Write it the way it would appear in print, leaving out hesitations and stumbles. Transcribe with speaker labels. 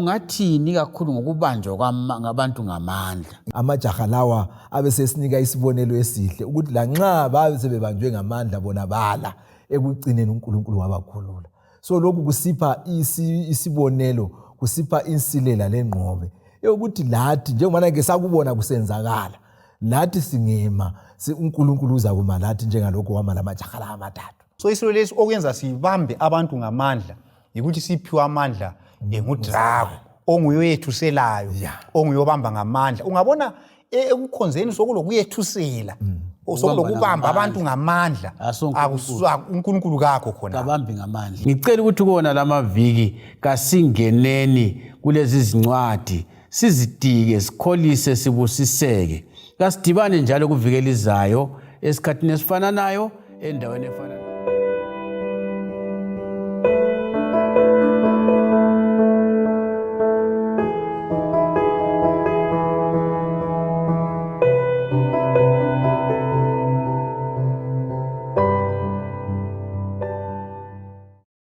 Speaker 1: ungathini kakhulu ngokubanjwa ngabantu ngamandla?
Speaker 2: Amajaha lawa abesesinika isibonelo esihle ukuthi lanxa babe sebebanjwe ngamandla bona bala ekugcineni uNkulunkulu wabakhulula. So lokhu kusipha isibonelo, kusipha insilela lengqobe ukuthi lathi njengoba ke sakubona kusenzakala, lathi singema uNkulunkulu uzakuma lathi njengalokho wama lamajaha la amathathu.
Speaker 3: So isilo lesi okwenza sibambe abantu ngamandla ukuthi siphiwe amandla ngudrago onguyoyethuselayo, onguyobamba ngamandla. Ungabona ekukhonzeni sokulokuyethusela, sokulokubamba abantu ngamandla, akusuka uNkulunkulu kakho khona.
Speaker 1: Kabambi ngamandla. Ngicela ukuthi kuona lamaviki kasingeneni kulezi zincwadi, sizitike, sikholise, sibusiseke. Kasidibane njalo kuvikela izayo esikhathini esifananayo endaweni efananayo.